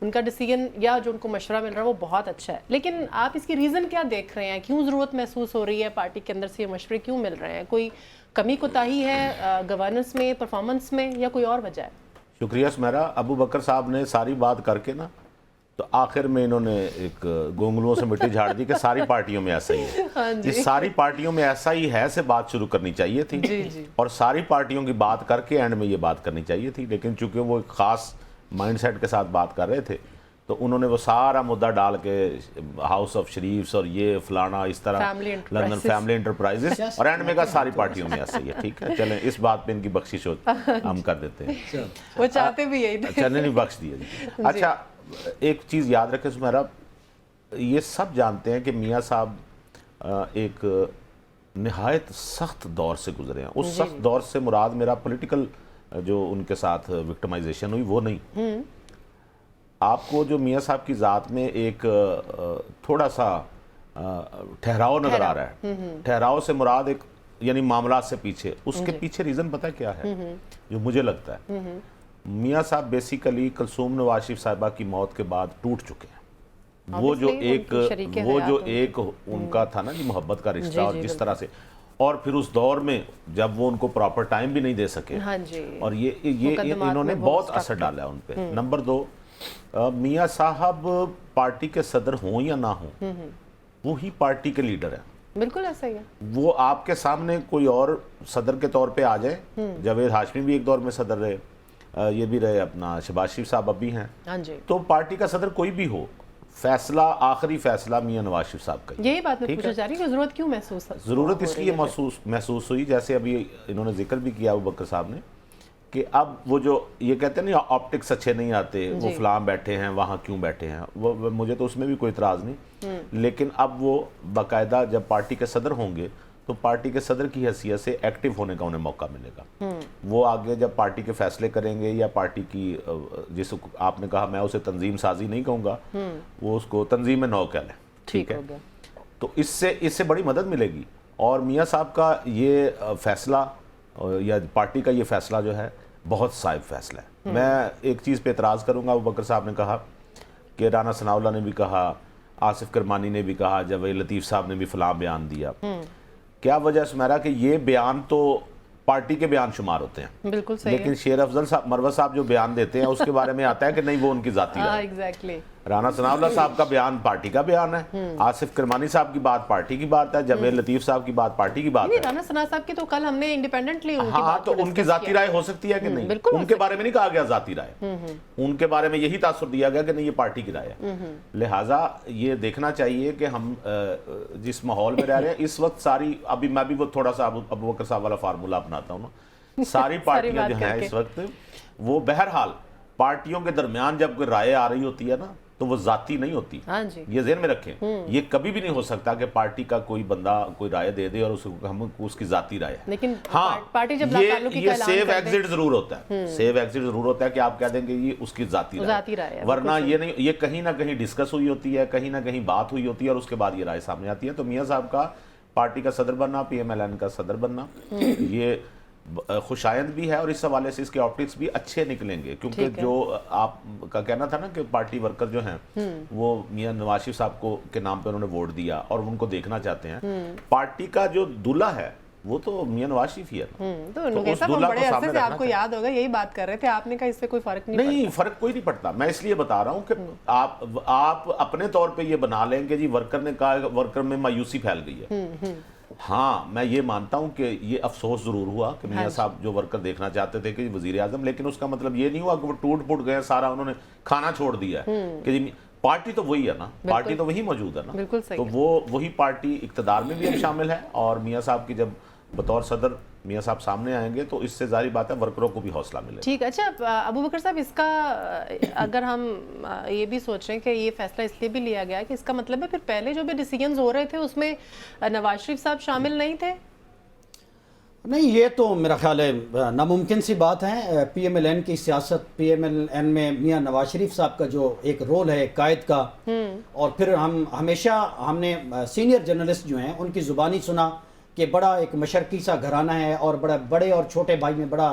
ان کا ڈیسیجن یا جو ان کو مشورہ مل رہا ہے وہ بہت اچھا ہے، لیکن آپ اس کی ریزن کیا دیکھ رہے ہیں؟ کیوں ضرورت محسوس ہو رہی ہے پارٹی کے اندر سے یہ مشورے کیوں مل رہے ہیں؟ کوئی کمی کوتاہی ہے گورننس میں، پرفارمنس میں، یا کوئی اور وجہ ہے؟ شکریہ سمیرا. ابو بکر صاحب نے ساری بات کر کے نا تو آخر میں انہوں نے ایک گونگلوں سے مٹی جھاڑ دی کہ ساری پارٹیوں میں ایسا ہی ہے. یہ ساری پارٹیوں میں ایسا ہی ہے سے بات شروع کرنی چاہیے تھی اور ساری پارٹیوں کی بات کر کے اینڈ میں یہ بات کرنی چاہیے تھی، لیکن چونکہ وہ ایک خاص مائنڈ سیٹ کے ساتھ بات کر رہے تھے تو انہوں نے وہ سارا مدعا ڈال کے ہاؤس آف شریفز اور یہ فلانا اس طرح لندن فیملی انٹرپرائزز اور اینڈ میں کہا ساری پارٹیوں میں ایسا ہی ہے. ٹھیک ہے، چلیں اس بات پہ ان کی بخشش ہم کر دیتے ہیں. وہ چاہتے بھی یہی تھے. چلیں نہیں بخش دیا جی. اچھا ایک چیز یاد رکھیں سمیرا، یہ سب جانتے ہیں کہ میاں صاحب ایک نہایت سخت دور سے گزرے ہیں. اس سخت دور سے مراد میرا پولیٹیکل جو ان کے ساتھ وکٹمائزیشن ہوئی وہ نہیں. آپ کو جو میاں صاحب کی ذات میں ایک تھوڑا سا ٹھہراؤ نظر آ رہا ہے. ٹھہراؤ سے مراد ایک یعنی معاملات سے پیچھے، اس کے پیچھے ریزن پتہ کیا ہے جو مجھے لگتا ہے؟ میاں صاحب بیسیکلی کلثوم نواز شریف صاحبہ کی موت کے بعد ٹوٹ چکے ہیں. وہ جو ایک ان کا تھا نا جی محبت کا رشتہ اور جس طرح سے، اور پھر اس دور میں جب وہ ان کو پراپر ٹائم بھی نہیں دے سکے اور یہ انہوں نے بہت اثر ڈالا ہے ان پہ. نمبر 2، میاں صاحب پارٹی کے صدر ہوں یا نہ ہوں وہی پارٹی کے لیڈر ہیں. بالکل ایسا ہی ہے. وہ آپ کے سامنے کوئی اور صدر کے طور پہ آ جائے، جاوید ہاشمی بھی ایک دور میں صدر رہے، یہ بھی رہے، اپنا شہباز شریف صاحب اب بھی ہیں، تو پارٹی کا صدر کوئی بھی ہو، فیصلہ آخری فیصلہ میاں نواز شریف صاحب کا. یہی بات میں پوچھنا چاہ رہی ہوں کہ ضرورت کیوں محسوس ہے؟ ضرورت اس لیے محسوس ہوئی جیسے ابھی انہوں نے ذکر بھی کیا ابو بکر صاحب نے کہ اب وہ جو یہ کہتے ہیں نا آپٹکس اچھے نہیں آتے، وہ فلاں بیٹھے ہیں وہاں کیوں بیٹھے ہیں، وہ مجھے تو اس میں بھی کوئی اعتراض نہیں، لیکن اب وہ باقاعدہ جب پارٹی کے صدر ہوں گے تو پارٹی کے صدر کی حیثیت سے ایکٹیو ہونے کا انہیں موقع ملے گا. وہ آگے جب پارٹی کے فیصلے کریں گے یا پارٹی کی جس آپ نے کہا میں اسے تنظیم سازی نہیں کہوں گا، وہ اس کو تنظیم نو کہہ لیں. ٹھیک ہے، تو اس سے بڑی مدد ملے گی. اور میاں صاحب کا یہ فیصلہ یا پارٹی کا یہ فیصلہ جو ہے بہت صائب فیصلہ ہے. میں ایک چیز پہ اعتراض کروں گا. ابو بکر صاحب نے کہا کہ رانا ثناء اللہ نے بھی کہا، آصف کرمانی نے بھی کہا، جاوید لطیف صاحب نے بھی فلاں بیان دیا. کیا وجہ ہے سمیرا کہ یہ بیان تو پارٹی کے بیان شمار ہوتے ہیں، بالکل صحیح، لیکن شیر افضل صاحب مروت صاحب جو بیان دیتے ہیں اس کے بارے میں آتا ہے کہ نہیں وہ ان کی ذاتی رائے ہے. رانا ثناء اللہ صاحب کا بیان پارٹی کا بیان ہے، آصف کرمانی صاحب کی بات پارٹی کی بات ہے، جاوید لطیف صاحب کی بات پارٹی کی بات ہے. رانا ثناء صاحب کی تو کل ہم نے انڈیپینڈنٹلی ہاں تو ان کی ذاتی رائے ہو سکتی ہے کہ نہیں، ان کے بارے میں نہیں کہا گیا ذاتی رائے، ان کے بارے میں یہی تاثر دیا گیا کہ نہیں یہ پارٹی کی رائے ہے. لہٰذا یہ دیکھنا چاہیے کہ ہم جس ماحول میں رہ رہے ہیں اس وقت ساری، ابھی میں بھی وہ تھوڑا سا ابو بکر صاحب والا فارمولہ اپناتا ہوں نا، ساری پارٹیاں جو ہیں اس وقت وہ بہرحال پارٹیوں کے درمیان جب کوئی رائے آ رہی ہوتی ہے نا تو وہ ذاتی نہیں ہوتی. یہ ذہن میں رکھیں، یہ کبھی بھی نہیں ہو سکتا کہ پارٹی کا کوئی بندہ کوئی رائے دے دے اور اس کی ذاتی رائے ہے. لیکن ہاں پارٹی جب یہ سیف ایگزٹ ضرور ہوتا ہے، سیف ایگزٹ ضرور ہوتا ہے کہ آپ کہہ دیں کہ یہ اس کی ذاتی رائے ہے، ورنہ یہ نہیں، یہ کہیں نہ کہیں ڈسکس ہوئی ہوتی ہے، کہیں نہ کہیں بات ہوئی ہوتی ہے اور اس کے بعد یہ رائے سامنے آتی ہے. تو میاں صاحب کا پارٹی کا صدر بننا، پی ایم ایل این کا صدر بننا یہ خوشائند بھی ہے اور اس حوالے سے اس کے آپٹکس بھی اچھے نکلیں گے، کیونکہ جو آپ کا کہنا تھا نا کہ پارٹی ورکر جو ہیں وہ میاں نواز شریف صاحب کے نام پہ انہوں نے ووٹ دیا اور ان کو دیکھنا چاہتے ہیں. پارٹی کا جو دلہا ہے وہ تو میاں نواز شریف ہی ہے. تو اس دلہا کو سامنے رکھنا. آپ کو یاد ہوگا یہی بات کر رہے تھے آپ نے کہا اس سے کوئی فرق نہیں فرق کوئی نہیں پڑتا. میں اس لیے بتا رہا ہوں کہ آپ اپنے طور پہ یہ بنا لیں کہ جی ورکر نے کہا ورکر میں مایوسی پھیل گئی ہے. ہاں میں یہ مانتا ہوں کہ یہ افسوس ضرور ہوا کہ میاں صاحب جو ورکر دیکھنا چاہتے تھے کہ وزیر اعظم، لیکن اس کا مطلب یہ نہیں ہوا کہ وہ ٹوٹ پھوٹ گئے، سارا انہوں نے کھانا چھوڑ دیا ہے کہ جی پارٹی تو وہی ہے نا، پارٹی تو وہی موجود ہے نا، تو وہی پارٹی اقتدار میں بھی اب شامل ہے. اور میاں صاحب کی جب بطور صدر میاں صاحب سامنے آئیں گے تو اس سے ظاہری بات ہے ورکروں کو بھی حوصلہ ملے. ٹھیک. اچھا ابو بکر صاحب، اس کا اگر ہم یہ بھی سوچ رہے ہیں کہ یہ فیصلہ اس لیے بھی لیا گیا کہ اس کا مطلب ہے پھر پہلے جو بھی ڈیسیجنز ہو رہے تھے اس میں نواز شریف صاحب شامل نہیں تھے؟ نہیں، یہ تو میرا خیال ہے ناممکن سی بات ہے. پی ایم ایل این کی سیاست، پی ایم ایل این میں میاں نواز شریف صاحب کا جو ایک رول ہے قائد کا، اور پھر ہم نے سینئر جرنلسٹ جو ہیں ان کی زبانی سنا کہ بڑا ایک مشرقی سا گھرانہ ہے اور بڑے اور چھوٹے بھائی میں بڑا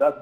10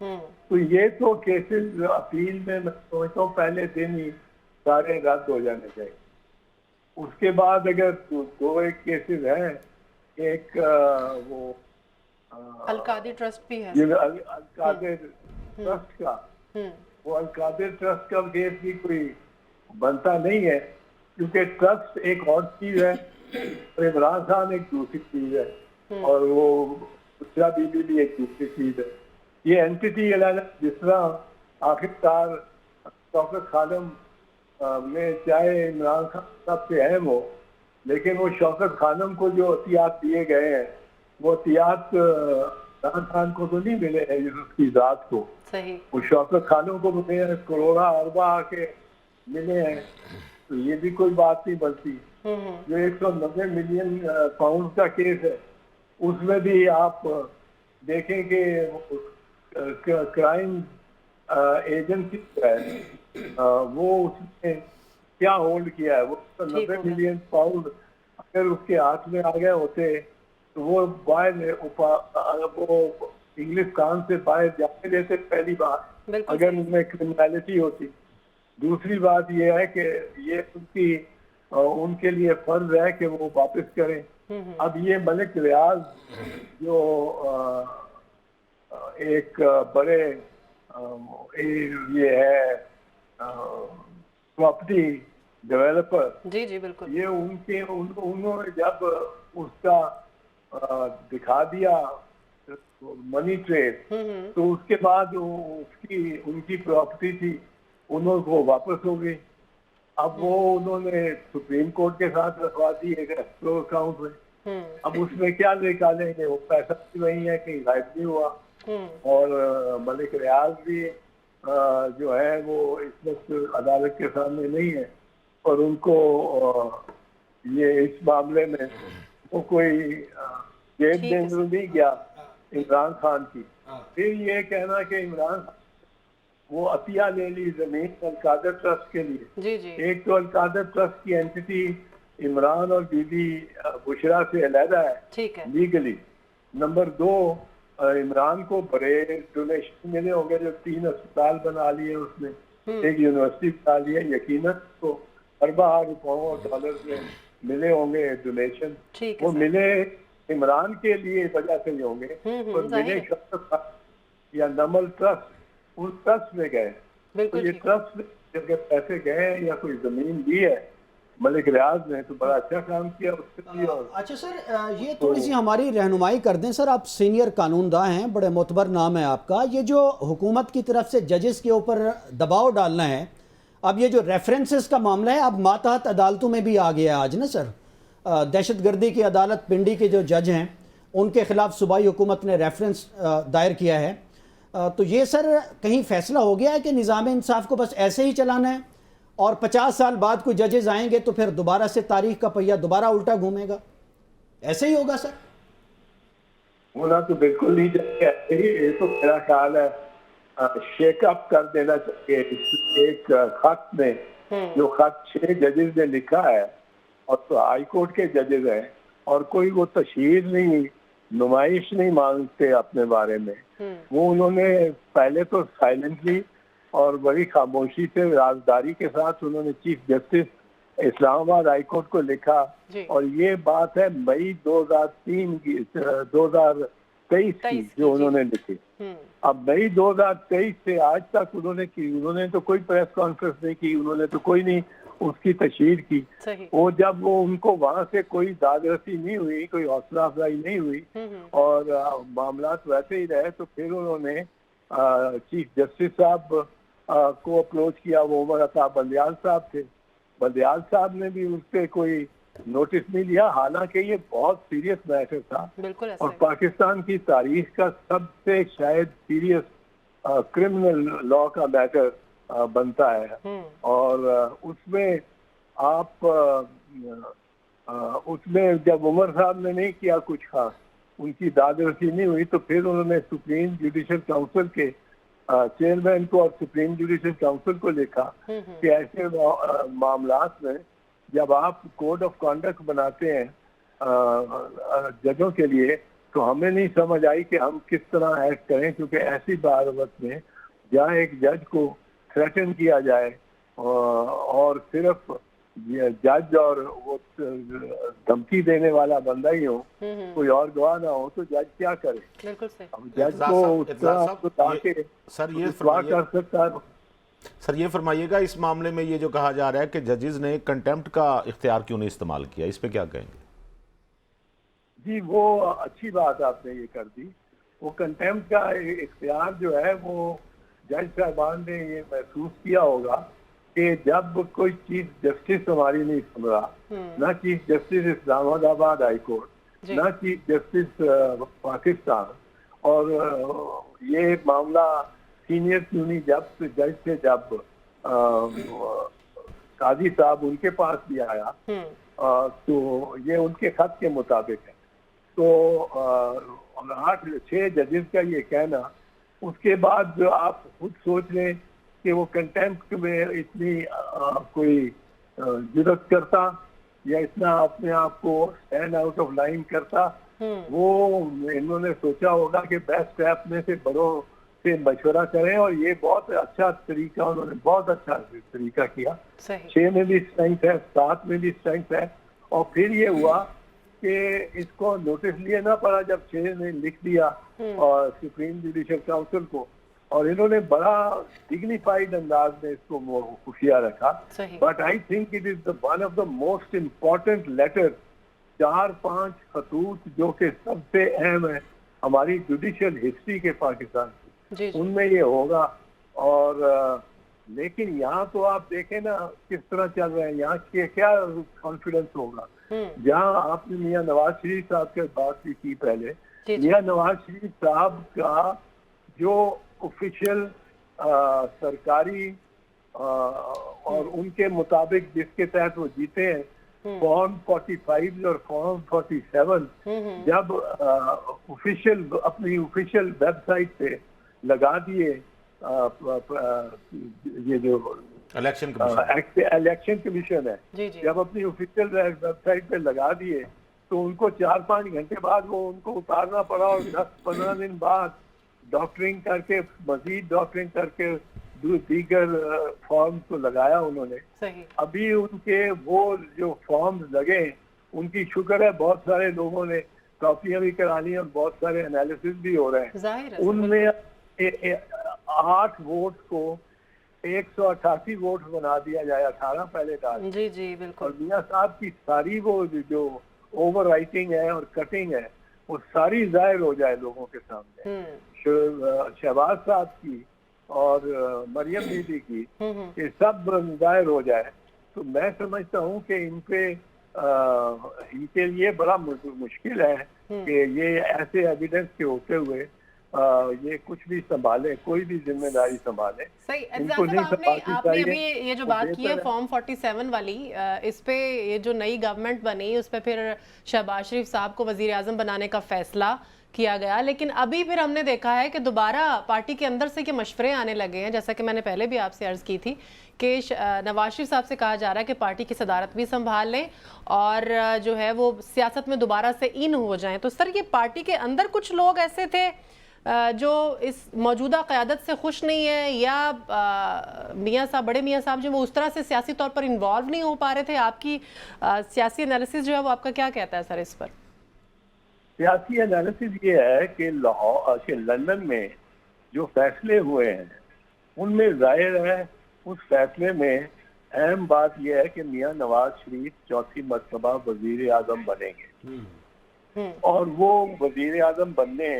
تو یہ تو کیسز اپیل میں سمجھتا ہوں پہلے دن ہی سارے رد ہو جانے چاہیے. اس کے بعد اگر دو ایک کیسز ہیں، ایک وہ القادری ٹرسٹ بھی ہے. القادر ٹرسٹ کا، وہ القادر ٹرسٹ کا کیس بھی کوئی بنتا نہیں ہے، کیونکہ ٹرسٹ ایک اور چیز ہے اور عمران خان ایک دوسری چیز ہے، اور وہ بشرا بی بی بھی ایک دوسری چیز ہے. یہ اینٹی جس طرح آخرکار شوکت خانم میں چاہے عمران خان سب سے اہم ہو، لیکن وہ شوکت خانم کو جو عطیات دیے گئے ہیں وہ عطیات عمران خان کو تو نہیں ملے ہیں اس کی ذات کو. صحیح. وہ شوکت خانم کو ملے ہیں، کروڑا اربا کے ملے ہیں، تو یہ بھی کوئی بات نہیں بنتی. جو 190 ملین پاؤنڈ کا کیس ہے اس میں بھی آپ دیکھیں کہ کرائم ایجنسی ہے وہ اس نے کیا ہولڈ کیا ہے. وہ 90 ملین پاؤنڈ اگر اس کے ہاتھ میں آ گئے ہوتے تو وہ باہر وہ انگلش کان سے باہر جانے دیتے پہلی بات اگر ان میں کرمنالٹی ہوتی. دوسری بات یہ ہے کہ یہ ان کے لیے فرض ہے کہ وہ واپس کریں. اب یہ ملک ریاض جو ایک بڑے یہ ہے پراپرٹی ڈیولپر، جی بالکل، یہ انہوں نے جب اس کا دکھا دیا منی ٹریل تو اس کے بعد ان کی پراپرٹی تھی انہوں کو واپس ہو گئی. اب وہ انہوں نے سپریم کورٹ کے ساتھ رکھوا دی ایک اسکرو اکاؤنٹ میں. اب اس میں کیا نکالیں گے، وہ پیسہ بھی وہی ہے کہ غائب نہیں ہوا. اور ملک ریاض بھی جو ہے وہ اس وقت عدالت کے سامنے نہیں ہے اور ان کو یہ اس معاملے میں وہ کوئی جیب دیں نہیں گیا عمران خان کی. پھر یہ کہنا کہ عمران خان وہ عطیہ لے لی زمین القادر ٹرسٹ کے لیے. ایک تو القادر ٹرسٹ کی اینٹی عمران اور بی بی بشرا سے علیحدہ ہے لیگلی. نمبر 2 عمران کو بڑے ڈونیشن ملے ہوں گے، جو 3 اسپتال بنا لیے اس نے، ایک یونیورسٹی بنا لی ہے، یقیناً تو اربہ روپوں اور ڈالر میں ملے ہوں گے ڈونیشن. وہ ملے عمران کے لیے وجہ سے ہوں گے اور ملے یا نمل ٹرسٹ اس ٹرسٹ میں گئے. تو یہ ٹرسٹ جب پیسے گئے یا کوئی زمین دی ہے ملک ریاض نے تو بڑا اچھا کام کیا اس کے لیے. اچھا سر، یہ تھوڑی سی ہماری رہنمائی کر دیں سر. آپ سینئر قانون داں ہیں، بڑے معتبر نام ہے آپ کا. یہ جو حکومت کی طرف سے ججز کے اوپر دباؤ ڈالنا ہے، اب یہ جو ریفرنسز کا معاملہ ہے اب ماتحت عدالتوں میں بھی آ گیا ہے آج نا سر. دہشت گردی کی عدالت پنڈی کے جو جج ہیں ان کے خلاف صوبائی حکومت نے ریفرنس دائر کیا ہے. تو یہ سر کہیں فیصلہ ہو گیا ہے کہ نظام انصاف کو بس ایسے ہی چلانا ہے اور 50 سال بعد کوئی ججز آئیں گے تو پھر دوبارہ سے تاریخ کا پہیہ دوبارہ الٹا گھومے گا، ایسے ہی ہوگا سر؟ ہونا تو بالکل نہیں چاہیے. یہ تو میرا خیال ہے شیک اپ کر دینا چاہیے. ایک خط میں جو خط 6 ججز نے لکھا ہے اور تو ہائی کورٹ کے ججز ہیں اور کوئی وہ تشہیر نہیں، نمائش نہیں مانگتے اپنے بارے میں. وہ انہوں نے پہلے تو سائلنٹلی اور بڑی خاموشی سے رازداری کے ساتھ انہوں نے چیف جسٹس اسلام آباد ہائی کورٹ کو لکھا اور یہ بات ہے مئی 2023 کی جو انہوں نے لکھی. اب مئی 2023 سے آج تک انہوں نے کی، انہوں نے تو کوئی پریس کانفرنس نہیں کی، انہوں نے تو کوئی نہیں اس کی تشہیر کی. وہ جب وہ ان کو وہاں سے کوئی داد رسی نہیں ہوئی، کوئی حوصلہ افزائی نہیں ہوئی اور معاملات ویسے ہی رہے تو پھر انہوں نے چیف جسٹس صاحب کو اپروچ کیا. وہ عمر عطا بندیال صاحب تھے. بندیال صاحب نے بھی اس پہ کوئی نوٹس نہیں لیا، حالانکہ یہ بہت سیریس میٹر تھا اور پاکستان کی تاریخ کا سب سے شاید سیریس کرمنل لا کا میٹر بنتا ہے. اور اس میں جب عمر صاحب نے نہیں کیا کچھ خاص، ان کی داد رسی نہیں ہوئی تو پھر انہوں نے سپریم جوڈیشل کاؤنسل کے چیئرمین کو اور سپریم جوڈیشل کاؤنسل کو لکھا کہ ایسے معاملات میں جب آپ کوڈ آف کانڈکٹ بناتے ہیں ججوں کے لیے تو ہمیں نہیں سمجھ آئی کہ ہم کس طرح ایکٹ کریں، کیونکہ ایسی وقت میں جہاں ایک جج کو تھریٹن کیا جائے اور صرف جج اور وہ دھمکی دینے والا بندہ ہی ہو، کوئی اور گواہ نہ ہو، تو جج کیا کرے؟ بالکل صحیح. اب جج کو اس طرح بتا کے رسوا کر سکتا ہے. سر یہ فرمائیے گا، اس معاملے میں یہ جو کہا جا رہا ہے کہ ججز نے کنٹیمپٹ کا اختیار کیوں نہیں استعمال کیا، اس پہ کیا کہیں گے؟ جی وہ اچھی بات آپ نے یہ کر دی. وہ کنٹیمپٹ کا اختیار جو ہے وہ جج صاحبان نے یہ محسوس کیا ہوگا کہ جب کوئی چیف جسٹس ہماری نہیں سن رہا، نہ چیف جسٹس اسلام آباد ہائی کورٹ، نہ چیف جسٹس پاکستان، اور یہ معاملہ سینئر کیونی جب جج سے جب قاضی صاحب ان کے پاس بھی آیا تو یہ ان کے خط کے مطابق ہے. تو 6 ججز کا یہ کہنا، اس کے بعد جو آپ خود سوچ لیں کہ وہ کنٹیمپٹ میں اتنی کوئی جرات کرتا یا اتنا اپنے آپ کو اسٹینڈ آؤٹ آف لائن کرتا، وہ انہوں نے سوچا ہوگا کہ بیسٹ ہے اپنے سے بڑوں سے مشورہ کریں، اور یہ بہت اچھا طریقہ، انہوں نے بہت اچھا طریقہ کیا. 6 میں بھی اسٹرینتھ ہے، 7 میں بھی اسٹرینتھ ہے. اور پھر یہ ہوا کہ اس کو نوٹس لیے نہ پڑا جب 6 نے لکھ دیا اور سپریم جوڈیشل کاؤنسل کو، اور انہوں نے بڑا ڈگنیفائڈ انداز میں اس کو خفیہ رکھا. But I think it is one of the most important letter, 4-5 خطوط جو کہ سب سے اہم ہے ہماری جوڈیشل ہسٹری کے پاکستان کی، ان میں یہ ہوگا. اور لیکن یہاں تو آپ دیکھیں نا کس طرح چل رہے ہیں، یہاں کیا کانفیڈنس ہوگا. جہاں آپ نے میاں نواز شریف صاحب کے بات بھی کی پہلے، میاں نواز شریف صاحب کا جو آفیشیل سرکاری اور ان کے مطابق جس کے تحت وہ جیتے ہیں، فارم 45 اور فارم 47 جب آفیشیل اپنی آفیشیل ویب سائٹ پہ لگا دیے، یہ جو الیکشن کمیشن ہے، جب اپنی آفیشیل ویب سائٹ پہ لگا دیے تو ان کو 4-5 گھنٹے بعد وہ ان کو اتارنا پڑا، اور 10-15 دن بعد ڈاکٹرنگ کر کے، مزید ڈاکٹرنگ کر کے دیگر فارم کو لگایا انہوں نے. ابھی ان کے وہ جو فارمز لگے، ان کی شکر ہے بہت سارے لوگوں نے کاپیاں بھی کرا لی اور بہت سارے انالیسس بھی ہو رہے ہیں. ان میں 8 ووٹ کو 188 ووٹ بنا دیا جائے، 18 پہلے ڈال. جی بالکل. اور میاں صاحب کی ساری وہ جو اوور رائٹنگ ہے اور کٹنگ ہے وہ ساری ظاہر ہو جائے لوگوں کے سامنے. شہباز صاحب کی اور مریم بی بی کی، یہ سب ظاہر ہو جائے. تو میں سمجھتا ہوں کہ ان کے لیے بڑا مشکل ہے کہ یہ ایسے ایویڈنس کے ہوتے ہوئے یہ کچھ بھی سنبھالے، کوئی بھی ذمہ داری سنبھالے. آپ نے ابھی یہ جو بات کی ہے فارم 47 والی، اس پہ یہ جو نئی گورنمنٹ بنی اس پہ پھر شہباز شریف صاحب کو وزیر اعظم بنانے کا فیصلہ کیا گیا، لیکن ابھی پھر ہم نے دیکھا ہے کہ دوبارہ پارٹی کے اندر سے یہ مشورے آنے لگے ہیں، جیسا کہ میں نے پہلے بھی آپ سے عرض کی تھی کہ نواز شریف صاحب سے کہا جا رہا ہے کہ پارٹی کی صدارت بھی سنبھال لیں اور جو ہے وہ سیاست میں دوبارہ سے ان ہو جائیں. تو سر یہ پارٹی کے اندر کچھ لوگ ایسے تھے جو اس موجودہ قیادت سے خوش نہیں ہے، یا میاں صاحب، بڑے میاں صاحب جو وہ اس طرح سے سیاسی طور پر انوالو نہیں ہو پا رہے تھے؟ آپ کی سیاسی انالیسس جو ہے وہ آپ کا کیا کہتا ہے سر اس پر؟ سیاسی انالیسس یہ ہے کہ لندن میں جو فیصلے ہوئے ہیں ان میں ظاہر ہے اس فیصلے میں اہم بات یہ ہے کہ میاں نواز شریف 4تھی مرتبہ وزیر اعظم بنیں گے، اور وہ وزیر اعظم بننے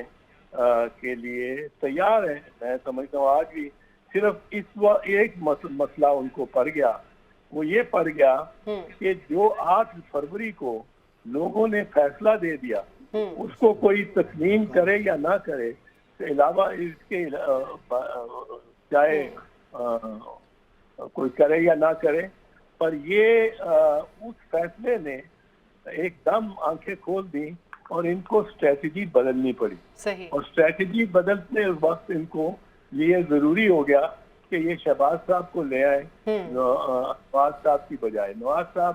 کے لیے تیار ہیں. میں سمجھتا ہوں آج بھی صرف اس ایک مسئلہ ان کو پڑ گیا، وہ یہ پڑ گیا کہ جو 8 فروری کو لوگوں نے فیصلہ دے دیا اس کو کوئی تسلیم کرے یا نہ کرے، علاوہ اس کے چاہے کوئی کرے یا نہ کرے، پر یہ اس فیصلے نے ایک دم آنکھیں کھول دی اور ان کو اسٹریٹجی بدلنی پڑی. اور اسٹریٹجی بدلنے وقت ان کو لیے ضروری ہو گیا کہ یہ شہباز صاحب کو لے آئے نواز صاحب کی بجائے. نواز صاحب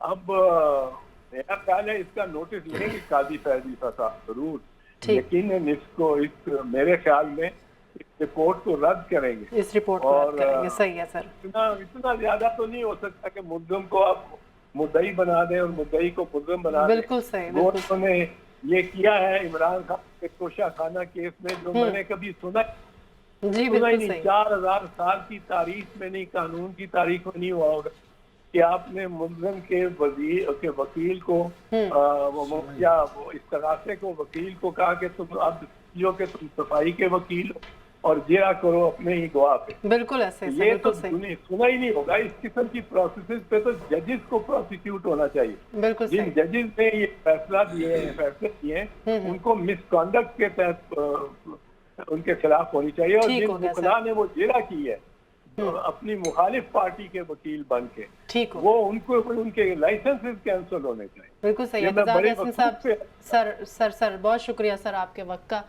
اب میرا خیال ہے اس کا نوٹس لیں گے قاضی فیض عیسیٰ صاحب ضرور، یقیناً اس کو میرے خیال میں اس رپورٹ کو رد کریں گے، اس رپورٹ کو رد کریں گے. صحیح ہے سر. اتنا زیادہ تو نہیں ہو سکتا کہ ملزم کو آپ مدعی بنا دیں اور مدعی کو ملزم بنا دیں. بالکل صحیح. وہ انہوں نے یہ کیا ہے عمران خان کے توشہ خانہ کیس میں، جو میں نے کبھی سنا جی ہی نہیں. 4000 سال کی تاریخ میں نہیں، قانون کی تاریخ میں نہیں ہوا ہوگا کہ آپ نے ملزم کے وکیل کو یا استغاثے کو وکیل کو کہا کہ تم اب کہ تم صفائی کے وکیل ہو اور جرا کرو اپنے ہی گواہ پہ. بالکل ایسے. یہ تو سنا ہی نہیں ہوگا. اس قسم کی پروسیسز پہ تو ججز کو پروسیکیوٹ ہونا چاہیے. بالکل. جن ججز نے یہ فیصلے دیے ہیں ان کو مس کانڈکٹ کے تحت ان کے خلاف ہونی چاہیے، اور جن وکلاء نے وہ جرا کی ہے اپنی مخالف پارٹی کے وکیل بن کے، وہ ان کو ان کے لائسنسز کینسل ہونے چاہیے. بالکل صحیح. سر بہت شکریہ سر آپ کے وقت کا.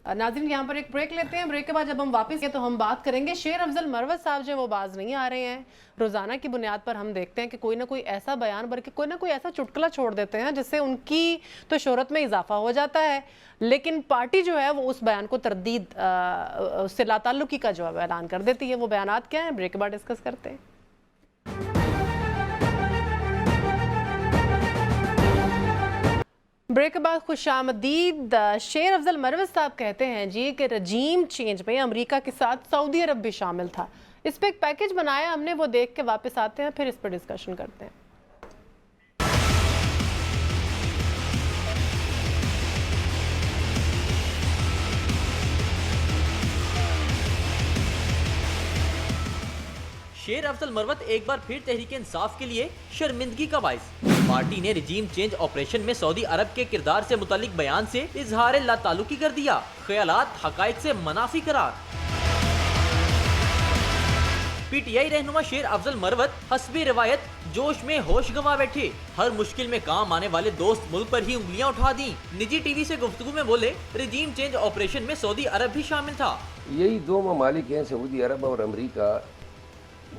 ناظرین یہاں پر ایک بریک لیتے ہیں. بریک کے بعد جب ہم واپس گئے تو ہم بات کریں گے شیر افضل مروت صاحب جو وہ باز نہیں آ رہے ہیں. روزانہ کی بنیاد پر ہم دیکھتے ہیں کہ کوئی نہ کوئی ایسا بیان بلکہ کوئی نہ کوئی ایسا چٹکلا چھوڑ دیتے ہیں جس سے ان کی تو شہرت میں اضافہ ہو جاتا ہے، لیکن پارٹی جو ہے وہ اس بیان کو تردید اس سے لا تعلقی کا جو اعلان کر دیتی ہے. وہ بیانات کیا ہیں بریک کے بعد ڈسکس کرتے ہیں. بریک کے بعد خوش آمدید. شیر افضل مروت صاحب کہتے ہیں جی کہ رجیم چینج میں امریکہ کے ساتھ سعودی عرب بھی شامل تھا. اس پہ ایک پیکج بنایا ہم نے، وہ دیکھ کے واپس آتے ہیں، پھر اس پر ڈسکشن کرتے ہیں. شیر افضل مروت ایک بار پھر تحریک انصاف کے لیے شرمندگی کا باعث. پارٹی نے رجیم چینج آپریشن میں سعودی عرب کے کردار سے متعلق بیان سے اظہار لا تعلقی کر دیا. خیالات حقائق سے منافی قرار. پی ٹی آئی رہنما شیر افضل مروت حسب روایت جوش میں ہوش گنوا بیٹھے. ہر مشکل میں کام آنے والے دوست ملک پر ہی انگلیاں اٹھا دیں. نجی ٹی وی سے گفتگو میں بولے رجیم چینج آپریشن میں سعودی عرب بھی شامل تھا. یہی دو ممالک ہیں سعودی عرب اور امریکہ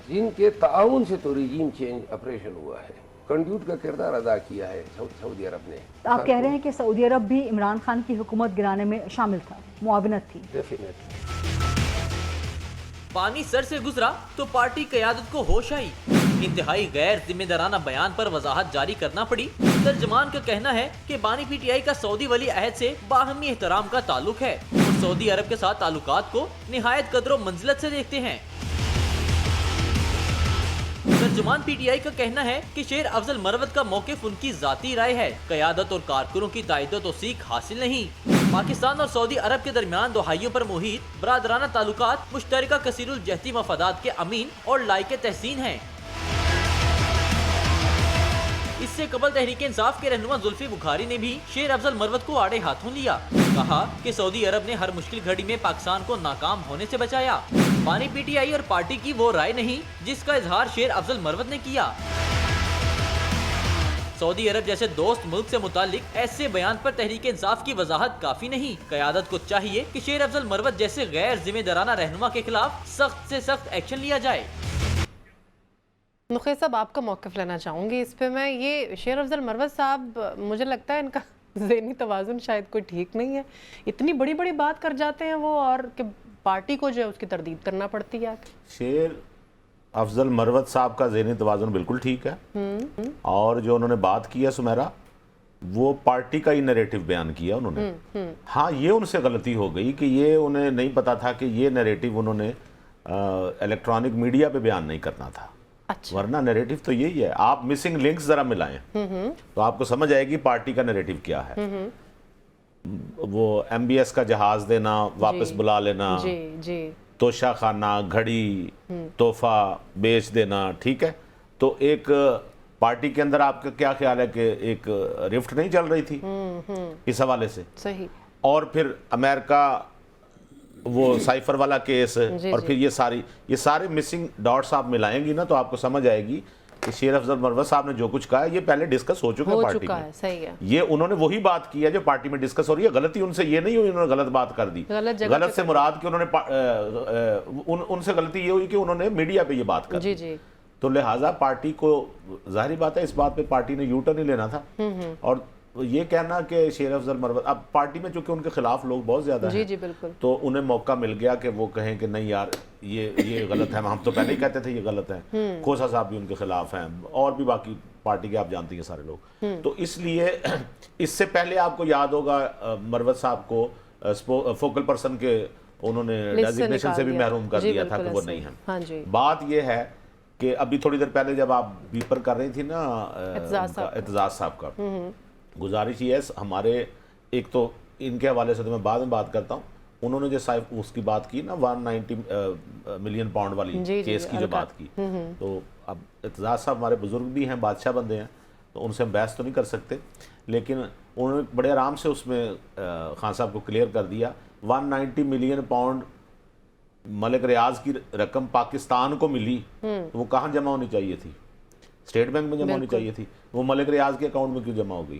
جن کے تعاون سے تو رجیم چینج آپریشن ہوا ہے. کنڈیوٹ کا کردار ادا کیا ہے سعودی عرب نے. آپ کہہ رہے ہیں کہ سعودی عرب بھی عمران خان کی حکومت گرانے میں شامل تھا، معاونت تھی. پانی سر سے گزرا تو پارٹی قیادت کو ہوش آئی. انتہائی غیر ذمہ دارانہ بیان پر وضاحت جاری کرنا پڑی. ترجمان کا کہنا ہے کہ بانی پی ٹی آئی کا سعودی ولی عہد سے باہمی احترام کا تعلق ہے اور سعودی عرب کے ساتھ تعلقات کو نہایت قدر و منزلت سے دیکھتے ہیں. ترجمان پی ٹی آئی کا کہنا ہے کہ شیر افضل مروت کا موقف ان کی ذاتی رائے ہے. قیادت اور کارکنوں کی تائید و توثیق حاصل نہیں. پاکستان اور سعودی عرب کے درمیان دہائیوں پر محیط برادرانہ تعلقات مشترکہ کثیر الجہتی مفادات کے امین اور لائق تحسین ہیں. اس سے قبل تحریک انصاف کے رہنما زلفی بخاری نے بھی شیر افضل مروت کو آڑے ہاتھوں لیا. کہا کہ سعودی عرب نے ہر مشکل گھڑی میں پاکستان کو ناکام ہونے سے بچایا. بانی پی ٹی آئی اور پارٹی کی وہ رائے نہیں جس کا اظہار شیر افضل مروت نے کیا. سعودی عرب جیسے دوست ملک سے متعلق ایسے بیان پر تحریک انصاف کی وضاحت کافی نہیں. قیادت کو چاہیے کہ شیر افضل مروت جیسے غیر ذمہ دارانہ رہنما کے خلاف سخت سے سخت ایکشن لیا جائے. نخیر صاحب آپ کا موقف لینا چاہوں گی اس پہ. میں یہ شیر افضل مروت صاحب مجھے لگتا ہے ان کا ذہنی توازن شاید کوئی ٹھیک نہیں ہے. اتنی بڑی بڑی بات کر جاتے ہیں وہ اور کہ پارٹی کو جو ہے اس کی تردید کرنا پڑتی ہے. شیر افضل مروت صاحب کا ذہنی توازن بالکل ٹھیک ہے اور جو انہوں نے بات کی ہے سمیرا وہ پارٹی کا ہی نیریٹو بیان کیا انہوں نے. ہاں یہ ان سے غلطی ہو گئی کہ یہ انہیں نہیں پتا تھا کہ یہ نیریٹو انہوں نے الیکٹرانک میڈیا پہ بیان نہیں کرنا تھا. ورنہ نیریٹو تو یہی ہے. آپ مسنگ لنکس ذرا ملائیں تو آپ کو سمجھ آئے گی پارٹی کا نیریٹو کیا ہے. وہ ایم بی ایس کا جہاز دینا، واپس بلا لینا، توشہ خانہ، گھڑی، تحفہ بیچ دینا، ٹھیک ہے. تو ایک پارٹی کے اندر آپ کا کیا خیال ہے کہ ایک رفٹ نہیں چل رہی تھی اس حوالے سے؟ صحیح. اور پھر امریکہ وہ سائفر والا کیس اور پھر یہ سارے مسنگ ڈاٹس آپ ملائیں گی نا تو آپ کو سمجھ آئے گی کہ شیر افضل مروت صاحب نے جو کچھ کہا ہے یہ پہلے ڈسکس ہو چکا ہے پارٹی میں. صحیح ہے. یہ انہوں نے وہی بات کی ہے جو پارٹی میں ڈسکس ہو رہی ہے. غلطی ان سے یہ نہیں ہوئی انہوں نے غلط بات کر دی. غلط سے مراد کہ انہوں نے ان سے غلطی یہ ہوئی کہ انہوں نے میڈیا پہ یہ بات کر دی. تو لہٰذا پارٹی کو ظاہری بات ہے اس بات پہ پارٹی نے یو ٹرن ہی لینا تھا. اور یہ کہنا کہ شیر افضل مروت، اب پارٹی میں چونکہ ان کے خلاف لوگ بہت زیادہ ہیں جی بالکل، تو انہیں موقع مل گیا کہ وہ کہیں کہ نہیں یار یہ غلط ہے. ہم تو پہلے ہی کہتے تھے یہ غلط ہے. کھوسا صاحب بھی ان کے خلاف ہیں اور بھی باقی پارٹی کے آپ جانتی ہیں سارے لوگ. تو اس لیے اس سے پہلے آپ کو یاد ہوگا مروت صاحب کو فوکل پرسن کے انہوں نے ڈیزگنیشن سے بھی محروم کر دیا تھا کہ وہ نہیں ہیں. بات یہ ہے کہ ابھی تھوڑی دیر پہلے جب آپ بیپر کر رہی تھی نا اعتزاز صاحب کا، گزارش یہ ہے ہمارے ایک تو ان کے حوالے سے تو میں بعد میں بات کرتا ہوں، انہوں نے جو اس کی بات کی نا 190 ملین پاؤنڈ والی کیس کی جو بات کی، تو اب اعتزاز صاحب ہمارے بزرگ بھی ہیں، بادشاہ بندے ہیں، تو ان سے ہم بحث تو نہیں کر سکتے، لیکن انہوں نے بڑے آرام سے اس میں خان صاحب کو کلیئر کر دیا 190 ملین پاؤنڈ ملک ریاض کی رقم پاکستان کو ملی، وہ کہاں جمع ہونی چاہیے تھی؟ اسٹیٹ بینک میں جمع ہونی چاہیے تھی، وہ ملک ریاض کے اکاؤنٹ میں کیوں جمع ہو گئی؟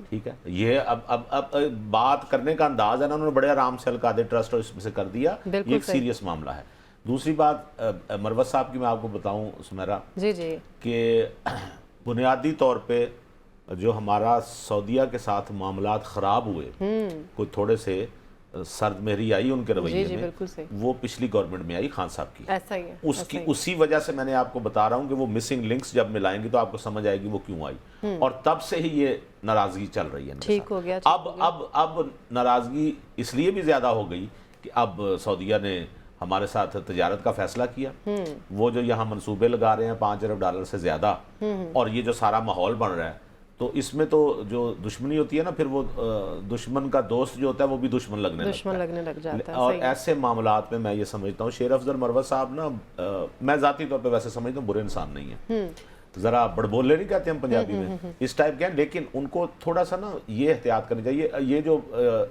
ٹھیک ہے، یہ اب بات کرنے کا انداز ہے نا، انہوں نے بڑے آرام سے القادر ٹرسٹ اور اس میں سے کر دیا. یہ ایک سیریس معاملہ ہے. دوسری بات مروت صاحب کی میں آپ کو بتاؤں سمیرا کہ بنیادی طور پہ جو ہمارا سعودیہ کے ساتھ معاملات خراب ہوئے، کوئی تھوڑے سے سرد مہری آئی ان کے رویے میں، وہ پچھلی گورنمنٹ میں آئی خان صاحب کی. ایسا ہی ہے، اسی وجہ سے میں نے آپ کو بتا رہا ہوں کہ وہ مسنگ لنکس جب ملائیں گی تو آپ کو سمجھ آئے گی وہ کیوں آئی، اور تب سے ہی یہ ناراضگی چل رہی ہے. ٹھیک ہو گیا. اب ناراضگی اس لیے بھی زیادہ ہو گئی کہ اب سعودیہ نے ہمارے ساتھ تجارت کا فیصلہ کیا، وہ جو یہاں منصوبے لگا رہے ہیں $5 ارب سے زیادہ، اور یہ جو سارا ماحول بن رہا ہے، تو اس میں تو جو دشمنی ہوتی ہے نا، پھر وہ دشمن کا دوست جو ہوتا ہے وہ بھی دشمن لگنے لگ جاتا ہے. اور ایسے معاملات میں میں یہ سمجھتا ہوں شیر افضل مروت صاحب نا، میں ذاتی طور پہ ویسے سمجھتا ہوں برے انسان نہیں ہیں، ذرا بڑبولے نہیں کہتے ہم پنجابی میں، اس ٹائپ کے ہیں، لیکن ان کو تھوڑا سا نا یہ احتیاط کرنی چاہیے. یہ جو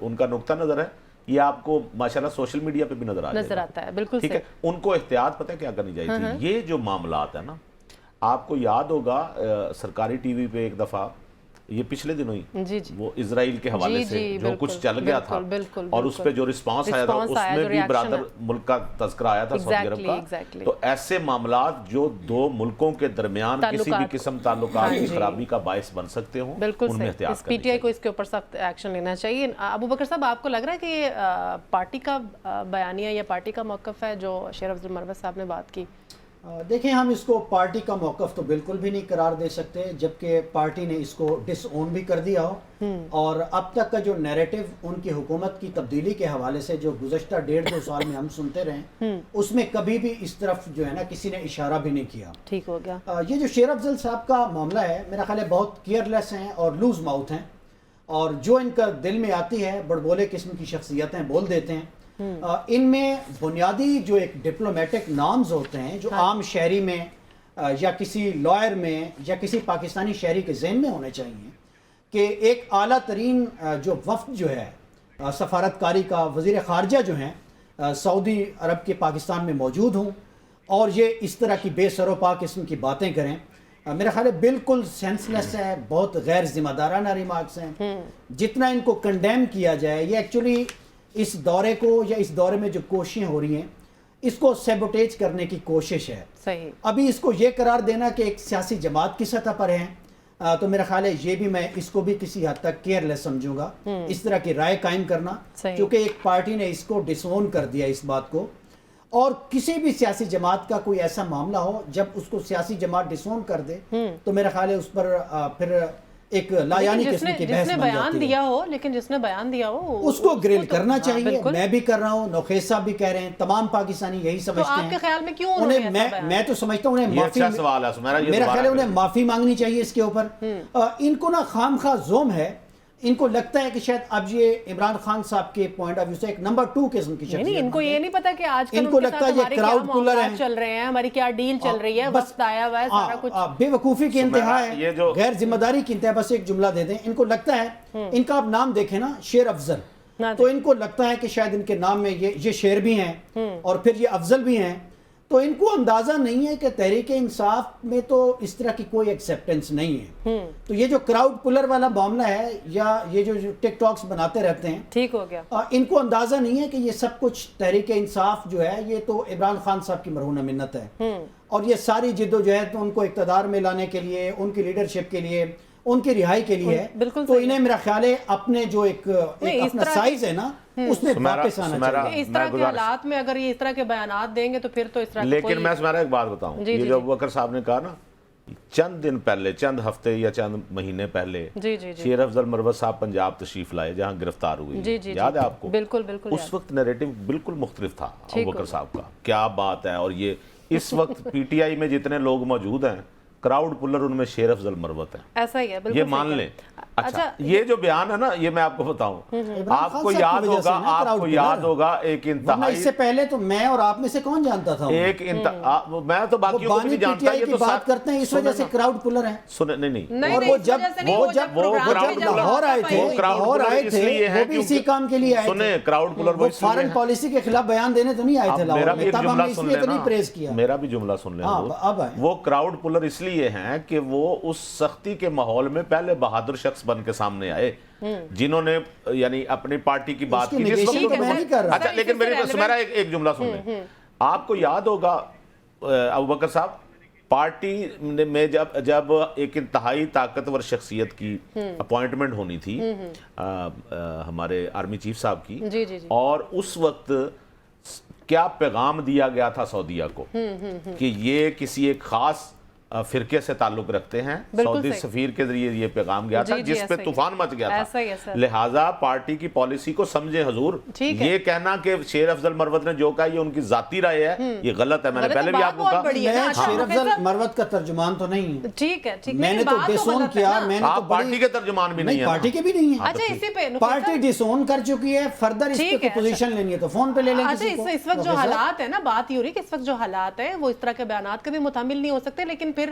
ان کا نقطہ نظر ہے یہ آپ کو ماشاءاللہ سوشل میڈیا پہ بھی نظر آتا ہے. بالکل ٹھیک ہے. ان کو احتیاط پتہ ہے کیا کرنی چاہیے تھی. یہ جو معاملات ہیں نا، آپ کو یاد ہوگا سرکاری ٹی وی پہ ایک دفعہ یہ پچھلے دنوں ہی وہ اسرائیل کے حوالے سے جو کچھ چل گیا تھا اور اس پہ جو رسپانس آیا تھا، اس میں بھی برادر ملک کا تذکرہ آیا تھا سعودی عرب کا. تو ایسے معاملات جو دو ملکوں کے درمیان کسی بھی قسم تعلقات کی خرابی کا باعث بن سکتے ہوں، ان میں احتیاط کرنی پی ٹی آئی کو اس کے اوپر سخت ایکشن لینا چاہیے. ابوبکر صاحب، آپ کو لگ رہا ہے کہ یہ پارٹی کا بیانیہ یا پارٹی کا موقف ہے جو شیر افضل مروت صاحب نے بات کی؟ دیکھیں، ہم اس کو پارٹی کا موقف تو بالکل بھی نہیں قرار دے سکتے، جبکہ پارٹی نے اس کو ڈس اون بھی کر دیا ہو. اور اب تک کا جو نیریٹو ان کی حکومت کی تبدیلی کے حوالے سے جو گزشتہ 1.5-2 سال میں ہم سنتے رہے، اس میں کبھی بھی اس طرف جو ہے نا کسی نے اشارہ بھی نہیں کیا. ٹھیک ہو گیا. یہ جو شیر افضل صاحب کا معاملہ ہے، میرا خیال ہے بہت کیئرلیس ہیں اور لوز ماؤتھ ہیں، اور جو ان کا دل میں آتی ہے بڑبولے قسم کی شخصیتیں بول دیتے ہیں. ان میں بنیادی جو ایک ڈپلومیٹک نارمز ہوتے ہیں جو عام شہری میں یا کسی لائر میں یا کسی پاکستانی شہری کے ذہن میں ہونے چاہیے، کہ ایک اعلیٰ ترین جو وفد جو ہے سفارتکاری کا، وزیر خارجہ جو ہیں سعودی عرب کے پاکستان میں موجود ہوں، اور یہ اس طرح کی بے سر و پا قسم کی باتیں کریں، میرا خیال ہے بالکل سینسلیس ہے، بہت غیر ذمہ دارانہ ریمارکس ہیں. جتنا ان کو کنڈیم کیا جائے، یہ ایکچولی اس دورے کو یا اس دورے میں جو کوششیں ہو رہی ہیں اس کو سیبوٹیج کرنے کی کوشش ہے. صحیح. ابھی اس کو یہ قرار دینا کہ ایک سیاسی جماعت کی سطح پر ہیں، تو میرا خیال ہے یہ بھی میں اس کو بھی کسی حد تک کیئرلیس سمجھوں گا، اس طرح کی رائے قائم کرنا، کیونکہ ایک پارٹی نے اس کو ڈس اون کر دیا اس بات کو. اور کسی بھی سیاسی جماعت کا کوئی ایسا معاملہ ہو جب اس کو سیاسی جماعت ڈس اون کر دے، تو میرا خیال ہے اس پر پھر ایک لایانی قسم کی بحث بن جاتی ہے. لیکن جس نے بیان دیا ہو اس کو گریل کرنا چاہیے. میں بھی کر رہا ہوں، نوخیز صاحب بھی کہہ رہے ہیں، تمام پاکستانی یہی سمجھتے ہیں. تو آپ کے خیال میں کیوں میں تو سمجھتا ہوں انہیں معافی، میرا خیال ہے انہیں معافی مانگنی چاہیے اس کے اوپر. ان کو نا خام خواہ زوم ہے، ان کو لگتا ہے کہ شاید اب یہ عمران خان صاحب کے پوائنٹ آف ویو سے ایک نمبر 2 قسم کی شخصیت. ان کو یہ نہیں پتا کہ آج کل ان کو لگتا ہے یہ کراؤڈ پولر ہیں، چل رہے ہیں، ہماری کیا ڈیل چل رہی ہے، وقت آیا ہوا ہے، سارا کچھ بے وقوفی کی انتہا ہے، غیر ذمہ داری کی انتہا. بس ایک جملہ دے دیں، ان کو لگتا ہے، ان کا آپ نام دیکھیں نا شیر افضل، تو ان کو لگتا ہے کہ شاید ان کے نام میں یہ شیر بھی ہیں اور پھر یہ افضل بھی ہیں، تو ان کو اندازہ نہیں ہے کہ تحریک انصاف میں تو اس طرح کی کوئی ایکسیپٹنس نہیں ہے. تو یہ جو کراؤڈ پلر والا معاملہ ہے یا یہ جو ٹک ٹاکس بناتے رہتے ہیں, ٹھیک ہو گیا, ان کو اندازہ نہیں ہے کہ یہ سب کچھ تحریک انصاف جو ہے یہ تو عمران خان صاحب کی مرہونہ منت ہے, اور یہ ساری جد و جہد ان کو اقتدار میں لانے کے لیے, ان کی لیڈرشپ کے لیے, ان کی رہائی کے لیے ہے. تو انہیں میرا خیال ہے اپنے جو ایک اپنا سائز ہے نا اس میں واپس آنا چاہیے. اس طرح کے حالات میں اگر یہ اس طرح کے بیانات دیں گے تو پھر تو اس طرح. لیکن میں سمیرا ایک بات بتاؤں, یہ جو ابوبکر صاحب نے کہا نا, چند دن پہلے, چند ہفتے یا چند مہینے پہلے شیر افضل مروت صاحب پنجاب تشریف لائے جہاں گرفتار ہوئی, یاد ہے آپ کو؟ بالکل بالکل. اس وقت نیریٹو بالکل مختلف تھا ابوبکر صاحب کا, کیا بات ہے. اور یہ اس وقت پی ٹی آئی میں جتنے لوگ موجود ہیں کراؤڈ پلر ان میں شیر افضل مروت ہیں, ایسا ہی ہے, بالکل یہ مان لیں. اچھا یہ جو بیان ہے نا, یہ میں آپ کو بتاؤں, آپ کو یاد ہوگا, آپ کو یاد ہوگا ایک انتہائی, اس سے پہلے تو میں اور آپ میں سے کون جانتا تھا, ایک میں تو باقیوں کو بھی نہیں جانتا, یہ تو بات کرتے ہیں اس وجہ سے کراؤڈ پلر ہیں. سنیں, نہیں, اور وہ جب لاہور آئے تھے, وہ بھی اسی کام کے لیے آئے تھے. سنیں, کراؤڈ پلر وہ فارن پالیسی کے خلاف بیان دینے تو نہیں آئے تھے لاہور میں, تب ہم نے اس لیے تو نہیں پریز کیا. میرا بھی جملہ سن لیں. وہ کراؤڈ پلر اس لیے ہیں کہ وہ اس سختی کے ماحول میں پہلے بہادر شخص بن کے سامنے آئے جنہوں نے یعنی اپنی پارٹی کی بات کی. اچھا لیکن میری سمیرا ایک جملہ سن لیں. آپ کو یاد ہوگا ابوبکر صاحب, پارٹی میں جب ایک انتہائی طاقتور شخصیت کی اپوائنٹمنٹ ہونی تھی ہمارے آرمی چیف صاحب کی, اور اس وقت کیا پیغام دیا گیا تھا سعودیہ کو کہ یہ کسی ایک خاص فرقے سے تعلق رکھتے ہیں, سعودی سفیر کے ذریعے یہ پیغام گیا تھا جس پہ طوفان مچ گیا تھا. لہٰذا پارٹی کی پالیسی کو سمجھیں حضور. یہ کہنا کہ شیر افضل مروت نے جو کہا یہ ان کی ذاتی رائے ہے, یہ غلط ہے. میں نے پہلے بھی آپ کو کہا میں شیر افضل مروت کا ترجمان تو نہیں ہوں. ٹھیک ہے, میں نے تو ڈسون کیا, میں نے تو پارٹی کے ترجمان بھی نہیں ہیں, پارٹی کے بھی نہیں ہیں. اچھا اسی پہ پارٹی ڈسون کر چکی ہے, فردر اس پہ پوزیشن لینی ہے تو فون پہ لے لیں. اس وقت جو حالات ہیں نا, بات یہ ہو رہی ہے کہ اس وقت جو حالات ہیں وہ اس طرح کے بیانات کے بھی متحمل نہیں ہو سکتے. لیکن پھر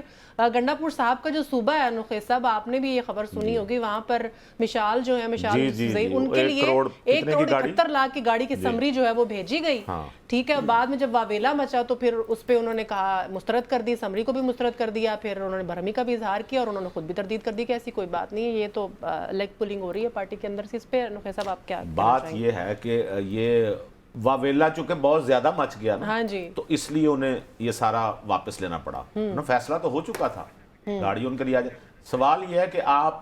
گنڈا پور صاحب کا جو صوبہ ہے نخیس صاحب, آپ نے بھی یہ خبر سنی ہوگی, وہاں پر مشال جو ہے, مشال ان کے لیے 1,71,00,000 کی گاڑی کی سمری جو ہے وہ بھیجی گئی. ٹھیک ہے, بعد میں جب واویلا مچا تو پھر اس پہ انہوں نے کہا مسترد کر دی, سمری کو بھی مسترد کر دیا, پھر انہوں نے برہمی کا بھی اظہار کیا اور انہوں نے خود بھی تردید کر دی کہ ایسی کوئی بات نہیں ہے, یہ تو لیگ پولنگ ہو رہی ہے پارٹی کے اندر سے. اس پہ نخیس صاحب آپ کیا بات یہ ہے کہ یہ واویلا چونکہ بہت زیادہ مچ گیا نا, تو اس لیے انہیں یہ سارا واپس لینا پڑا. فیصلہ تو ہو چکا تھا, گاڑی ان کے لیے آ جائے. سوال یہ ہے کہ آپ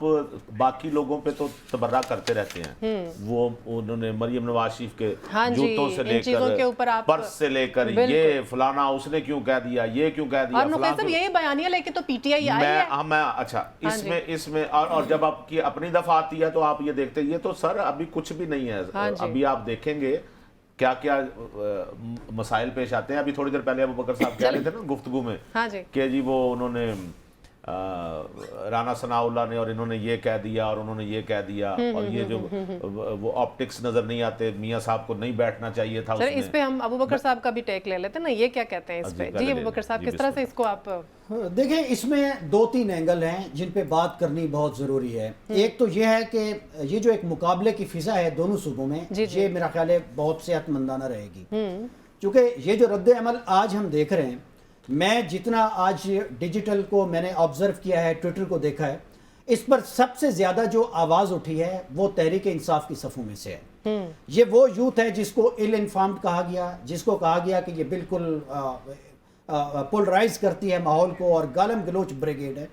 باقی لوگوں پہ تو تبرہ کرتے رہتے ہیں, وہ انہوں نے مریم نواز شریف کے جوتوں سے لے کر, پرس سے لے کر, یہ فلانا اس نے کیوں کہہ دیا, یہ کیوں کہہ دیا, اور نخیس صاحب یہی بیانیہ لے کے تو پی ٹی آئی آئی ہے. اچھا اس میں اور جب آپ کی اپنی دفعہ آتی ہے تو آپ یہ دیکھتے ہیں, یہ تو سر ابھی کچھ بھی نہیں ہے, ابھی آپ دیکھیں گے کیا کیا مسائل پیش آتے ہیں. ابھی تھوڑی دیر پہلے ابوبکر صاحب کہہ رہے تھے نا گفتگو میں کہ جی وہ انہوں نے رانا ثناء اللہ نے اور انہوں نے یہ کہہ دیا اور انہوں نے یہ کہہ دیا, اور یہ جو وہ آپٹکس نظر نہیں آتے, میاں صاحب کو نہیں بیٹھنا چاہیے تھا. اس پہ ہم ابوبکر صاحب کا بھی ٹیک لے لیتے ہیں نا, یہ کیا کہتے ہیں اس پہ. جی ابوبکر صاحب کس طرح سے اس کو آپ دیکھیں, اس میں 2-3 اینگل ہیں جن پہ بات کرنی بہت ضروری ہے. ایک تو یہ ہے کہ یہ جو ایک مقابلے کی فضا ہے دونوں صوبوں میں, یہ میرا خیال ہے بہت صحت مندانہ رہے گی, چونکہ یہ جو رد عمل آج ہم دیکھ رہے ہیں, میں جتنا آج ڈیجیٹل کو میں نے آبزرو کیا ہے, ٹویٹر کو دیکھا ہے, اس پر سب سے زیادہ جو آواز اٹھی ہے وہ تحریک انصاف کی صفوں میں سے ہے. یہ وہ یوتھ ہے جس کو ایل انفارمڈ کہا گیا, جس کو کہا گیا کہ یہ بالکل پولرائز کرتی ہے ماحول کو اور گالم گلوچ بریگیڈ ہے.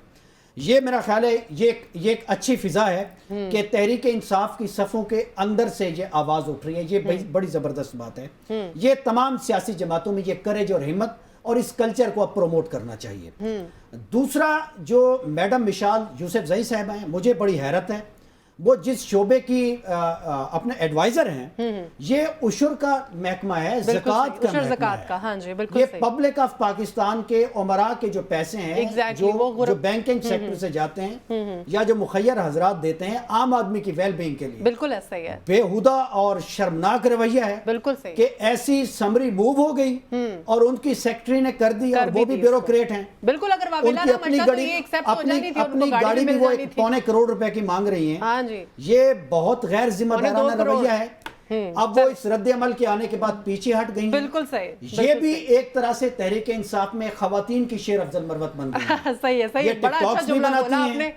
یہ میرا خیال ہے یہ ایک اچھی فضا ہے کہ تحریک انصاف کی صفوں کے اندر سے یہ آواز اٹھ رہی ہے. یہ بڑی زبردست بات ہے. یہ تمام سیاسی جماعتوں میں یہ کریج اور ہمت اور اس کلچر کو اب پروموٹ کرنا چاہیے. دوسرا جو میڈم مشال یوسف زئی صاحبہ ہیں, مجھے بڑی حیرت ہے, وہ جس شعبے کی اپنے ایڈوائزر ہیں, یہ عشر کا محکمہ ہے, زکوٰۃ کا محکمہ ہے. یہ پبلک آف پاکستان کے عمراء کے جو پیسے ہیں جو بینکنگ سیکٹر سے جاتے ہیں یا جو مخیر حضرات دیتے ہیں عام آدمی کی ویل بینگ کے لیے, بالکل ایسا ہی ہے. بےہودہ اور شرمناک رویہ ہے بالکل صحیح کہ ایسی سمری موو ہو گئی اور ان کی سیکٹری نے کر دی, اور وہ بھی بیوروکریٹ ہیں. بالکل, اگر واویلا نہ مچا تو یہ ایکسپٹ ہو جانی تھی, اپنی گاڑی بھی وہ 2.25 کروڑ روپے کی مانگ رہی ہیں. یہ بہت غیر ذمہ دارانہ رویہ ہے. اب وہ اس رد عمل کے آنے کے بعد پیچھے ہٹ گئی ہیں. بالکل صحیح. یہ بھی ایک طرح سے تحریک انصاف میں خواتین کی شیر افضل مروت بن گئی ہیں. صحیح ہے, صحیح. یہ ٹک ٹاکس بھی بناتی ہیں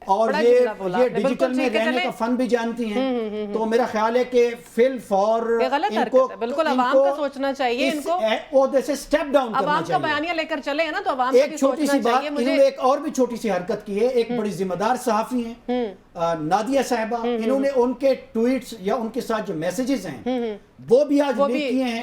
اور یہ ڈیجیٹل میں رہنے کا فن بھی جانتی ہیں. تو میرا خیال ہے کہ فل فور غلط حرکت ہے. بالکل عوام کا سوچنا چاہیے, ان کو عہدے سے سٹیپ ڈاؤن کرنا عوام کا چاہیے. بیانیہ لے کر چلے ہیں نا, تو عوام کا ایک بھی چھوٹی سی سوچنا بات, چاہیے. انہوں نے ایک اور بھی چھوٹی سی حرکت کی ہے. ایک بڑی ذمہ دار صحافی ہیں نادیہ صاحبہ, انہوں نے ان کے ٹویٹس یا ان کے ساتھ جو میسیجز ہیں وہ بھی آج لیک کیے ہیں.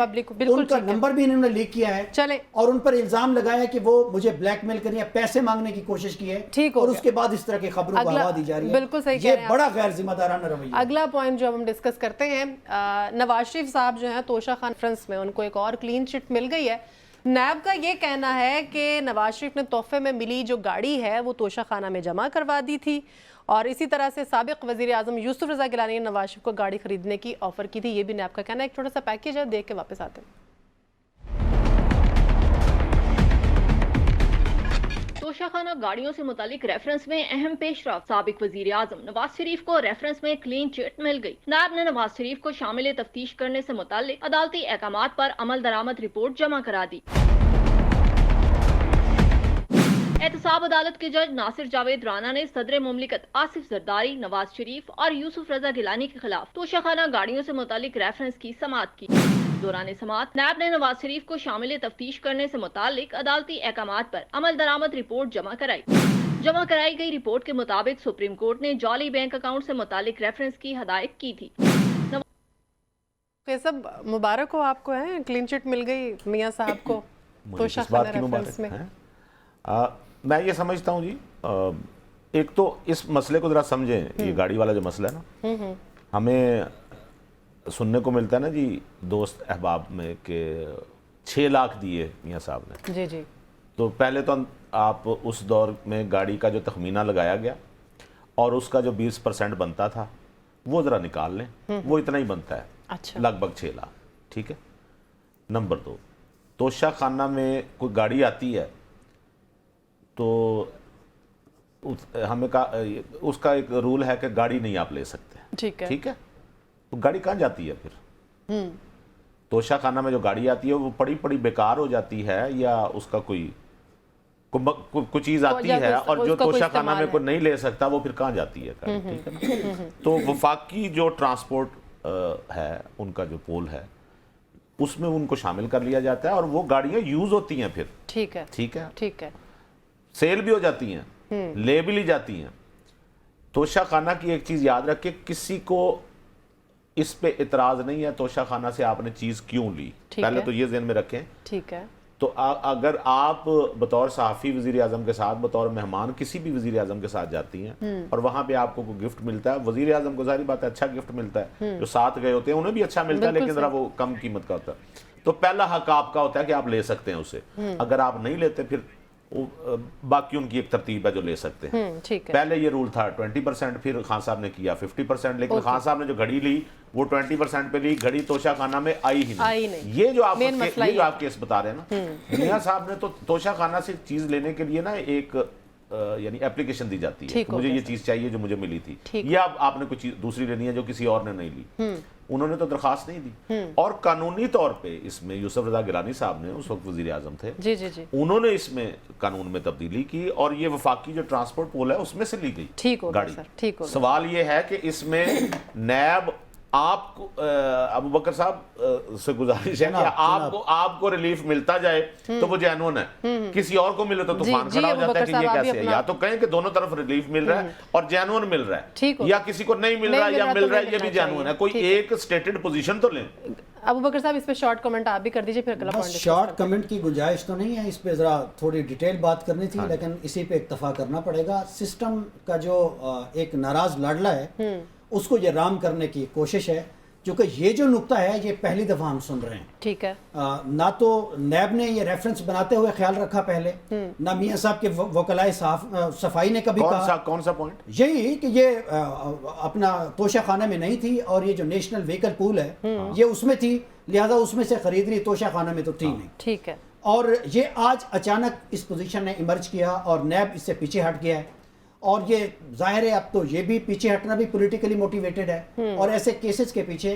ان کا نمبر بھی انہوں نے لیک کیا ہے چلے, اور ان پر الزام لگایا کہ وہ مجھے بلیک میل کرنے یا پیسے مانگنے کی کوشش کی ہے, اور اس کے بعد اس طرح کی خبروں کو ہوا دی جا رہی ہے. بالکل صحیح کہہ رہے ہیں. یہ بڑا غیر ذمہ دارانہ رویہ. اگلا پوائنٹ جو ہم ڈسکس کرتے ہیں, نواز شریف صاحب جو ہیں توشہ کانفرنس میں ان کو ایک اور کلین چٹ مل گئی ہے. نیب کا یہ کہنا ہے کہ نواز شریف نے تحفے میں ملی جو گاڑی ہے وہ توشہ خانہ میں جمع کروا دی تھی, اور اسی طرح سے سابق وزیر اعظم یوسف رضا گیلانی نے نواز شریف کو گاڑی خریدنے کی آفر کی تھی. یہ بھی نیب کا کہنا ہے. ایک چھوٹا سا پیکیج ہے, دیکھ کے واپس آتے ہیں. توشہ خانہ گاڑیوں سے متعلق ریفرنس میں اہم پیش رفت. سابق وزیر اعظم نواز شریف کو ریفرنس میں کلین چٹ مل گئی. نیب نے نواز شریف کو شامل تفتیش کرنے سے متعلق عدالتی احکامات پر عمل درآمد رپورٹ جمع کرا دی. احتساب عدالت کے جج ناصر جاوید رانا نے صدر مملکت آصف زرداری, نواز شریف اور یوسف رضا گیلانی کے خلاف توشہ خانہ گاڑیوں سے متعلق ریفرنس کی سماعت کی. دوران سماعت نیب نے نواز شریف کو شامل تفتیش کرنے سے متعلق عدالتی احکامات پر عمل درآمد رپورٹ جمع کرائی گئی رپورٹ کے مطابق سپریم کورٹ نے جعلی بینک اکاؤنٹ سے متعلق ریفرنس کی ہدایت کی تھی. یہ سب مبارک ہو آپ کو, ہیں کلین چٹ مل گئی میاں صاحب کو توشہ خانہ ریفرنس میں. میں یہ سمجھتا ہوں جی, ایک تو اس مسئلے کو ذرا سمجھیں. یہ گاڑی والا جو مسئلہ ہے نا, ہمیں سننے کو ملتا ہے نا جی دوست احباب میں کہ 6 لاکھ دیے میاں صاحب نے. جی جی. تو پہلے تو آپ اس دور میں گاڑی کا جو تخمینہ لگایا گیا اور اس کا جو 20% بنتا تھا وہ ذرا نکال لیں, وہ اتنا ہی بنتا ہے. اچھا. لگ بھگ 6 لاکھ. ٹھیک ہے. نمبر 2, توشہ خانہ میں کوئی گاڑی آتی ہے تو ہمیں اس کا ایک رول ہے کہ گاڑی نہیں آپ لے سکتے. ٹھیک ہے. ٹھیک ہے. تو گاڑی کہاں جاتی ہے پھر؟ توشہ خانہ میں جو گاڑی آتی ہے وہ پڑی بیکار ہو جاتی ہے, یا اس کا کوئی چیز آتی ہے اور جو توشہ خانہ میں کوئی نہیں لے سکتا وہ پھر کہاں جاتی ہے گاڑی. ٹھیک ہے نا. تو وفاقی جو ٹرانسپورٹ ہے ان کا جو پول ہے اس میں ان کو شامل کر لیا جاتا ہے, اور وہ گاڑیاں یوز ہوتی ہیں پھر. ٹھیک ہے. ٹھیک ہے. ٹھیک ہے. سیل بھی ہو جاتی ہیں, لے بھی لی جاتی ہیں. توشہ خانہ کی ایک چیز یاد رکھیں, کسی کو اس پہ اعتراض نہیں ہے توشہ خانہ سے آپ نے چیز کیوں لی, پہلے تو یہ ذہن میں رکھیں. ٹھیک ہے. تو اگر آپ بطور صحافی وزیر اعظم کے ساتھ, بطور مہمان کسی بھی وزیر اعظم کے ساتھ جاتی ہیں اور وہاں پہ آپ کو کوئی گفٹ ملتا ہے, وزیر اعظم کو ظاہری بات ہے اچھا گفٹ ملتا ہے, جو ساتھ گئے ہوتے ہیں انہیں بھی اچھا ملتا ہے لیکن ذرا وہ کم قیمت کا ہوتا ہے, تو پہلا حق آپ کا ہوتا ہے کہ آپ لے سکتے ہیں اسے. اگر آپ نہیں لیتے پھر باقی ان کی ایک ترتیب ہے جو لے سکتے ہیں. پہلے یہ رول تھا 20%, پھر خان صاحب نے کیا 50%, لیکن خان صاحب نے جو گھڑی لی وہ 20% پہ لی, گھڑی توشہ خانہ میں آئی ہی نہیں. یہ جو آپ کیس بتا رہے ہیں نا, میاں صاحب نے تو توشہ خانہ سے چیز لینے کے لیے نا ایک یعنی اپلیکیشن دی جاتی ہے کہ مجھے یہ چیز چاہیے جو مجھے ملی تھی, یا آپ نے کوئی چیز دوسری لینی ہے جو کسی اور نے نہیں لی. انہوں نے تو درخواست نہیں دی, اور قانونی طور پہ اس میں یوسف رضا گیلانی صاحب نے اس وقت وزیر اعظم تھے, انہوں نے اس میں قانون میں تبدیلی کی اور یہ وفاقی جو ٹرانسپورٹ پول ہے اس میں سے لی گئی گاڑی. سوال یہ ہے کہ اس میں نیب آپ کو ابو بکر صاحب سے گزارش ہے کہ آپ کو ریلیف ملتا جائے تو وہ جینون ہے, کسی اور کو ملے تو طوفان کھڑا ہو جاتا ہے کہ یہ کیسے ہے. یا تو کہیں کہ دونوں طرف ریلیف مل رہا ہے اور جینون مل رہا ہے, یا کسی کو نہیں مل رہا ہے یا مل رہا ہے یہ بھی جینون ہے. کوئی ایک سٹیٹڈ پوزیشن تو لیں. ابو بکر صاحب اس پہ شارٹ کمنٹ آپ بھی کر دیجئے, پھر اگلا پوائنٹ. شارٹ کمنٹ کی گنجائش تو نہیں ہے, اس پہ ذرا تھوڑی ڈیٹیل بات کرنی تھی, لیکن اسی پہ اکتفا کرنا پڑے گا. سسٹم کا جو ایک ناراض لاڈلا ہے اس کو یہ رام کرنے کی کوشش ہے, چونکہ یہ جو نقطہ ہے یہ پہلی دفعہ ہم سن رہے ہیں. ٹھیک ہے. نہ تو نیب نے یہ ریفرنس بناتے ہوئے خیال رکھا پہلے, نہ میاں صاحب کے وکلائے صفائی نے کبھی کہا. کون سا پوائنٹ؟ یہی کہ یہ اپنا توشہ خانہ میں نہیں تھی, اور یہ جو نیشنل وہیکل پول ہے یہ اس میں تھی, لہذا اس میں سے خرید لی, توشہ خانہ میں تو تھی نہیں. ٹھیک ہے. اور یہ آج اچانک اس پوزیشن نے ایمرج کیا اور نیب اس سے پیچھے ہٹ گیا ہے, اور یہ ظاہر ہے اب تو یہ بھی پیچھے ہٹنا بھی پولیٹیکلی موٹیویٹڈ ہے, اور ایسے کیسز کے پیچھے